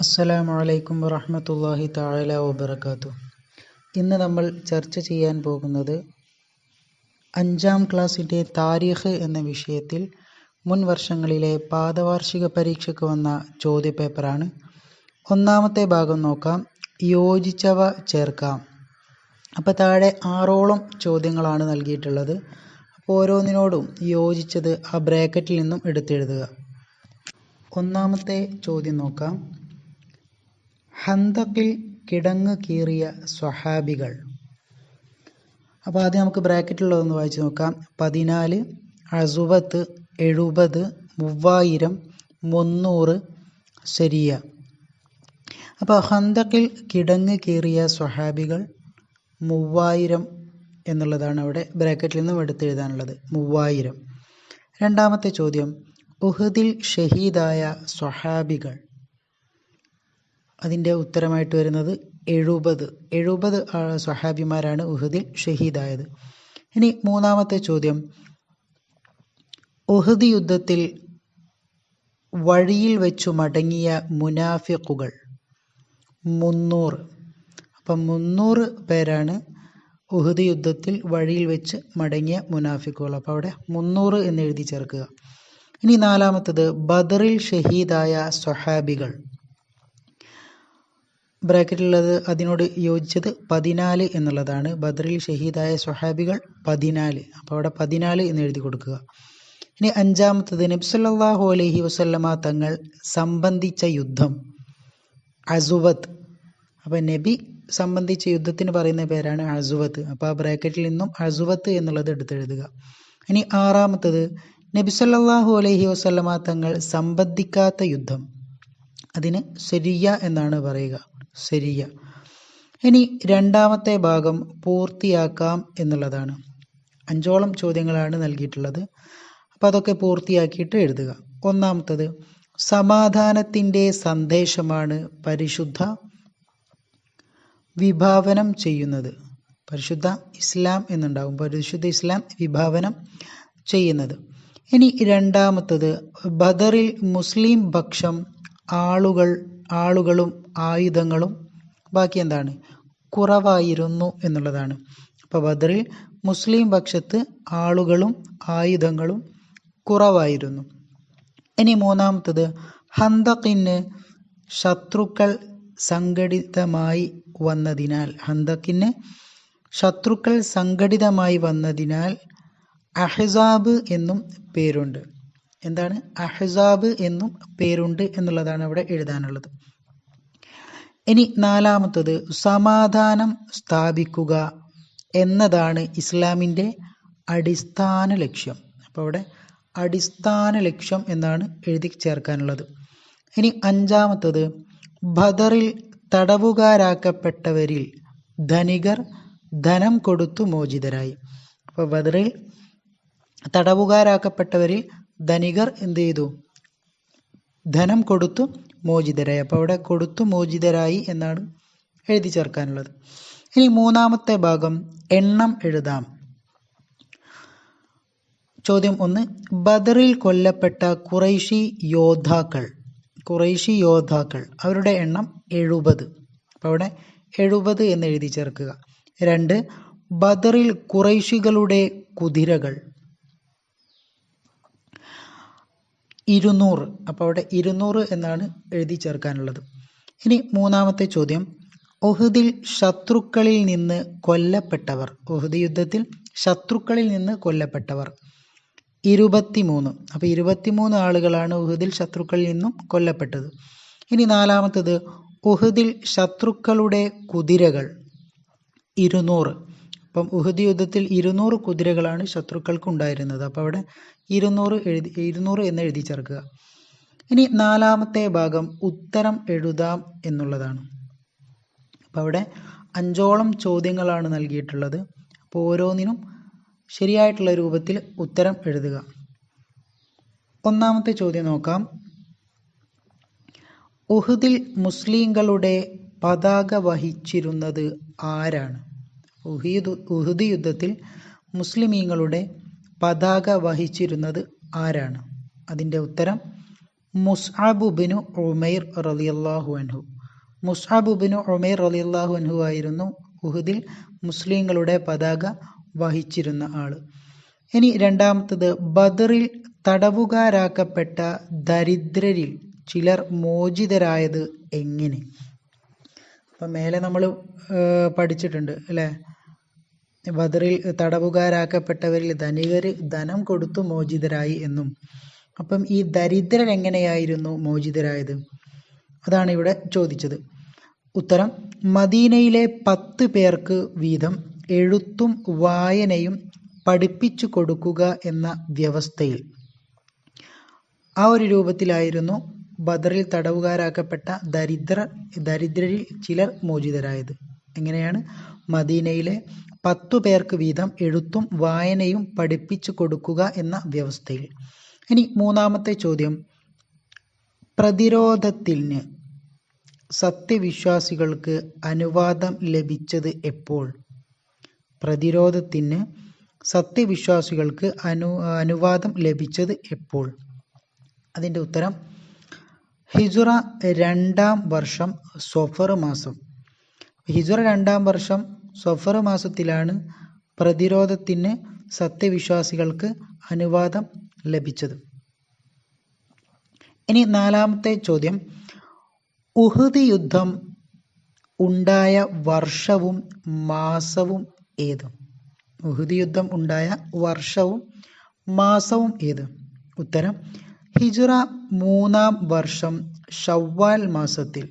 അസ്സലാമു അലൈക്കും വറഹ്മത്തുള്ളാഹി തആല വബറകാതുഹു. ഇന്ന് നമ്മൾ ചർച്ച ചെയ്യാൻ പോകുന്നത് 5ാം ക്ലാസ്സിൻ്റെ താരീഖ് എന്ന വിഷയത്തിൽ മുൻ വർഷങ്ങളിലെ പാദവാർഷിക പരീക്ഷയ്ക്ക് വന്ന ചോദ്യപേപ്പറാണ്. ഒന്നാമത്തെ ഭാഗം നോക്കാം. യോജിച്ചവ ചേർക്കാം. അപ്പോൾ താഴെ 6ഓളം ചോദ്യങ്ങളാണ് നൽകിയിട്ടുള്ളത്. അപ്പോൾ ഓരോന്നിനോടും യോജിച്ചത് ആ ബ്രാക്കറ്റിൽ നിന്നും എടുത്തെഴുതുക. ഒന്നാമത്തെ ചോദ്യം നോക്കാം. ഹന്തക്കിൽ കിടങ്ങ് കീറിയ സ്വഹാബികൾ. അപ്പോൾ ആദ്യം നമുക്ക് ബ്രാക്കറ്റിലുള്ളതൊന്ന് വായിച്ച് നോക്കാം. 14, അസുവത്ത്, 70, 3000, 300, സരിയ. അപ്പോൾ ഹന്തക്കിൽ കിടങ്ങ് കീറിയ സ്വഹാബികൾ 3000 എന്നുള്ളതാണ് അവിടെ ബ്രാക്കറ്റിൽ നിന്നും എടുത്തെഴുതാനുള്ളത്. 3000. രണ്ടാമത്തെ ചോദ്യം, ഉഹദിൽ ഷഹീദായ സ്വഹാബികൾ. അതിൻ്റെ ഉത്തരമായിട്ട് വരുന്നത് 70 സ്വഹാബിമാരാണ് ഉഹദിൽ ഷഹീദായത്. ഇനി മൂന്നാമത്തെ ചോദ്യം, ഉഹദ് യുദ്ധത്തിൽ വഴിയിൽ വെച്ചു മടങ്ങിയ മുനാഫിഖുകൾ 300. അപ്പം 300 പേരാണ് ഉഹദ് യുദ്ധത്തിൽ വഴിയിൽ വെച്ച് മടങ്ങിയ മുനാഫിഖുകൾ. അപ്പോൾ അവിടെ 300 എന്ന് എഴുതി ചേർക്കുക. ഇനി നാലാമത്തത്, ബദറിൽ ഷഹീദായ സ്വഹാബികൾ. ബ്രാക്കറ്റിലുള്ളത് അതിനോട് യോജിച്ചത് 14 എന്നുള്ളതാണ്. ബദറിൽ ഷഹീദായ സ്വഹാബികൾ 14. അപ്പോൾ അവിടെ 14 എന്ന് എഴുതി കൊടുക്കുക. ഇനി അഞ്ചാമത്തത്, നബി സല്ലല്ലാഹു അലൈഹി വസല്ലമ തങ്ങൾ സംബന്ധിച്ച യുദ്ധം അസുവത്ത്. അപ്പോൾ നബി സംബന്ധിച്ച യുദ്ധത്തിന് പറയുന്ന പേരാണ് അസുവത്ത്. അപ്പോൾ ആ ബ്രാക്കറ്റിൽ നിന്നും അസുവത്ത് എന്നുള്ളത് എടുത്തെഴുതുക. ഇനി ആറാമത്തത്, നബി സല്ലല്ലാഹു അലൈഹി വസല്ലമ തങ്ങൾ സംബന്ധിക്കാത്ത യുദ്ധം, അതിന് സരിയ എന്നാണ് പറയുക. സരിയ. ഇനി രണ്ടാമത്തെ ഭാഗം പൂർത്തിയാക്കാം എന്നുള്ളതാണ്. 5ഓളം ചോദ്യങ്ങളാണ് നൽകിയിട്ടുള്ളത്. അപ്പോൾ അതൊക്കെ പൂർത്തിയാക്കിയിട്ട് എഴുതുക. ഒന്നാമത്തത്, സമാധാനത്തിൻ്റെ സന്ദേശമാണ് പരിശുദ്ധ വിഭാവനം ചെയ്യുന്നത്. പരിശുദ്ധ ഇസ്ലാം എന്നുണ്ടാകും. പരിശുദ്ധ ഇസ്ലാം വിഭാവനം ചെയ്യുന്നത്. ഇനി രണ്ടാമത്തത്, ബദറിൽ മുസ്ലിം പക്ഷം ആളുകളും ആയുധങ്ങളും ബാക്കി എന്താണ് കുറവായിരുന്നു എന്നുള്ളതാണ്. അപ്പോൾ ബദറിൽ മുസ്ലിം പക്ഷത്ത് ആളുകളും ആയുധങ്ങളും കുറവായിരുന്നു. ഇനി മൂന്നാമത്തത്, ഹന്തക്കിന് ശത്രുക്കൾ സംഘടിതമായി വന്നതിനാൽ അഹ്സാബ് എന്നും പേരുണ്ട്. എന്താണ് അഹ്സാബ് എന്നും പേരുണ്ട് എന്നുള്ളതാണ് അവിടെ എഴുതാനുള്ളത്. ഇനി നാലാമത്തത്, സമാധാനം സ്ഥാപിക്കുക എന്നതാണ് ഇസ്ലാമിൻ്റെ അടിസ്ഥാന ലക്ഷ്യം. അപ്പോൾ അവിടെ അടിസ്ഥാന ലക്ഷ്യം എന്നാണ് എഴുതി ചേർക്കാനുള്ളത്. ഇനി അഞ്ചാമത്തത്, ബദറിൽ തടവുകാരാക്കപ്പെട്ടവരിൽ ധനികർ ധനം കൊടുത്തു മോചിതരായി. അപ്പോൾ ബദറിൽ തടവുകാരാക്കപ്പെട്ടവരിൽ ധനികർ എന്ത് ചെയ്തു? ധനം കൊടുത്തു മോചിതരായി. അപ്പോൾ അവിടെ കൊടുത്തു മോചിതരായി എന്നാണ് എഴുതി ചേർക്കാനുള്ളത്. ഇനി മൂന്നാമത്തെ ഭാഗം എണ്ണം എഴുതാം. ചോദ്യം 1, ബദറിൽ കൊല്ലപ്പെട്ട ഖുറൈശി യോദ്ധാക്കൾ അവരുടെ എണ്ണം 70. അപ്പോൾ അവിടെ 70 എന്ന് എഴുതി ചേർക്കുക. 2, ബദറിൽ ഖുറൈശികളുടെ കുതിരകൾ 200. അപ്പോൾ അവിടെ 200 എന്നാണ് എഴുതി ചേർക്കാനുള്ളത്. ഇനി മൂന്നാമത്തെ ചോദ്യം, ഉഹദിൽ ശത്രുക്കളിൽ നിന്ന് കൊല്ലപ്പെട്ടവർ. ഉഹദ് യുദ്ധത്തിൽ ശത്രുക്കളിൽ നിന്ന് കൊല്ലപ്പെട്ടവർ 23. അപ്പോൾ 23 ആളുകളാണ് ഉഹദിൽ ശത്രുക്കളിൽ നിന്നും കൊല്ലപ്പെട്ടത്. ഇനി നാലാമത്തത്, ഉഹദിൽ ശത്രുക്കളുടെ കുതിരകൾ 200. അപ്പം ഉഹദ് യുദ്ധത്തിൽ 200 കുതിരകളാണ് ശത്രുക്കൾക്ക് ഉണ്ടായിരുന്നത്. അപ്പോൾ അവിടെ 200 എന്ന് എഴുതി ചേർക്കുക. ഇനി നാലാമത്തെ ഭാഗം ഉത്തരം എഴുതാം എന്നുള്ളതാണ്. അപ്പോൾ അവിടെ 5ഓളം ചോദ്യങ്ങളാണ് നൽകിയിട്ടുള്ളത്. അപ്പോൾ ഓരോന്നിനും ശരിയായിട്ടുള്ള രൂപത്തിൽ ഉത്തരം എഴുതുക. ഒന്നാമത്തെ ചോദ്യം നോക്കാം. ഉഹദിൽ മുസ്ലിങ്ങളുടെ പതാക വഹിച്ചിരുന്നത് ആരാണ്? ഉഹദ് യുദ്ധത്തിൽ മുസ്ലിമീങ്ങളുടെ പതാക വഹിച്ചിരുന്നത് ആരാണ്? അതിൻ്റെ ഉത്തരം മുസ്അബ് ബിനു ഉമൈർ റളിയല്ലാഹു അൻഹു. മുസ്അബ് ബിനു ഉമൈർ റളിയല്ലാഹു അൻഹു ആയിരുന്നു ഉഹുദിൽ മുസ്ലിങ്ങളുടെ പതാക വഹിച്ചിരുന്ന ആള്. ഇനി രണ്ടാമത്തത്, ബദറിൽ തടവുകാരാക്കപ്പെട്ട ദരിദ്രരിൽ ചിലർ മോചിതരായത് എങ്ങനെ? അപ്പം മേലെ നമ്മൾ പഠിച്ചിട്ടുണ്ട് അല്ലേ? ബദറിൽ തടവുകാരാക്കപ്പെട്ടവരിൽ ധനികര് ധനം കൊടുത്തു മോചിതരായി എന്നും. അപ്പം ഈ ദരിദ്രർ എങ്ങനെയായിരുന്നു മോചിതരായത്? അതാണ് ഇവിടെ ചോദിച്ചത്. ഉത്തരം, മദീനയിലെ 10 പേർക്ക് വീതം എഴുത്തും വായനയും പഠിപ്പിച്ചു കൊടുക്കുക എന്ന വ്യവസ്ഥയിൽ, ആ ഒരു രൂപത്തിലായിരുന്നു ബദറിൽ തടവുകാരാക്കപ്പെട്ട ദരിദ്രരിൽ ചിലർ മോചിതരായത്. എങ്ങനെയാണ്? മദീനയിലെ 10 പേർക്ക് വീതം എഴുത്തും വായനയും പഠിപ്പിച്ചു കൊടുക്കുക എന്ന വ്യവസ്ഥയിൽ. ഇനി മൂന്നാമത്തെ ചോദ്യം, പ്രതിരോധത്തിന് സത്യവിശ്വാസികൾക്ക് അനുവാദം ലഭിച്ചത് എപ്പോൾ? പ്രതിരോധത്തിന് സത്യവിശ്വാസികൾക്ക് അനുവാദം ലഭിച്ചത് എപ്പോൾ? അതിൻ്റെ ഉത്തരം, ഹിജ്റ 2-ാം വർഷം സ്വഫർ മാസം. ഹിജ്റ 2-ാം വർഷം സ്വഫർ മാസത്തിലാണ് പ്രതിരോധത്തിന് സത്യവിശ്വാസികൾക്ക് അനുവാദം ലഭിച്ചത്. ഇനി നാലാമത്തെ ചോദ്യം, ഉഹുദ് യുദ്ധം ഉണ്ടായ വർഷവും മാസവും ഏത്? ഉഹുദ് യുദ്ധം ഉണ്ടായ വർഷവും മാസവും ഏത്? ഉത്തരം, ഹിജ്റ 3-ാം വർഷം ഷവ്വാൽ മാസത്തിൽ.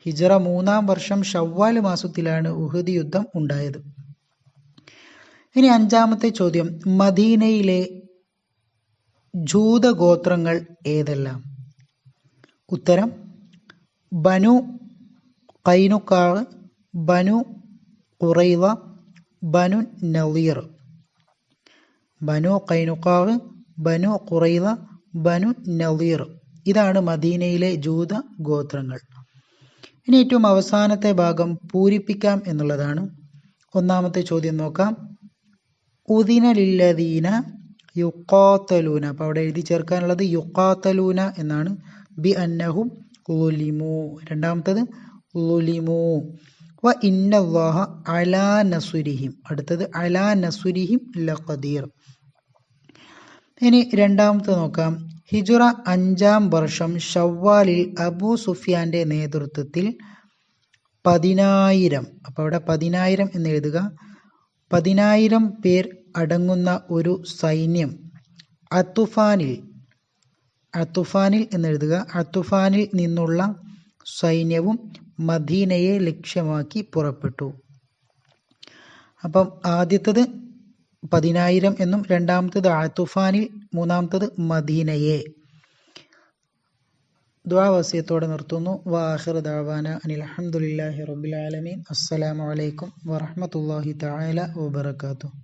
ഹിജ്റ 3-ാം വർഷം ഷവ്വാൽ മാസത്തിലാണ് ഉഹുദ് യുദ്ധം ഉണ്ടായത്. ഇനി അഞ്ചാമത്തെ ചോദ്യം, മദീനയിലെ ജൂതഗോത്രങ്ങൾ ഏതെല്ലാം? ഉത്തരം, ബനു ഖൈനുഖാ, ബനു ഖുറൈള, ബനു നളീർ. ബനു ഖൈനുഖാ, ബനു ഖുറൈള, ബനു നളീർ. ഇതാണ് മദീനയിലെ ജൂത ഗോത്രങ്ങൾ. ഇനി ഏറ്റവും അവസാനത്തെ ഭാഗം പൂരിപ്പിക്കാം എന്നുള്ളതാണ്. ഒന്നാമത്തെ ചോദ്യം നോക്കാം. ഉദിന ലില്ലദീന യുഖാതലൂന. അപ്പോൾ അവിടെ എഴുതി ചേർക്കാനുള്ളത് യുഖാതലൂന എന്നാണ്. ബി അന്നഹും ളുലിമു. രണ്ടാമത്തത് ളുലിമു. വ ഇന്നല്ലാഹ അലാ നസുരിഹിം. അടുത്തത് അലാ നസുരിഹിം ലഖദീർ. ഇനി രണ്ടാമത്തെ നോക്കാം. ഹിജ്റ 5-ാം വർഷം ഷവ്വാലിൽ അബൂ സുഫിയാന്റെ നേതൃത്വത്തിൽ 10,000, അപ്പോൾ അവിടെ 10,000 എന്ന് എഴുതുക, 10,000 പേർ അടങ്ങുന്ന ഒരു സൈന്യം അത്തുഫാനിൽ എന്നെഴുതുക, അത്തുഫാനിൽ നിന്നുള്ള സൈന്യവും മദീനയെ ലക്ഷ്യമാക്കി പുറപ്പെട്ടു. അപ്പം ആദ്യത്തത് 10,000 എന്നും, രണ്ടാമത്തത് അത്തുഫാനിൽ, മൂന്നാമത്തത് മദീനയെ. ദുആ വസിയത്തോടെ നിർത്തുന്നു. വആഖിറു ദഅവാന അനിൽ ഹംദുലില്ലാഹി റബ്ബിൽ ആലമീൻ. അസ്സലാമു അലൈക്കും വറഹ്മത്തുള്ളാഹി തആല വബറകാതുഹു.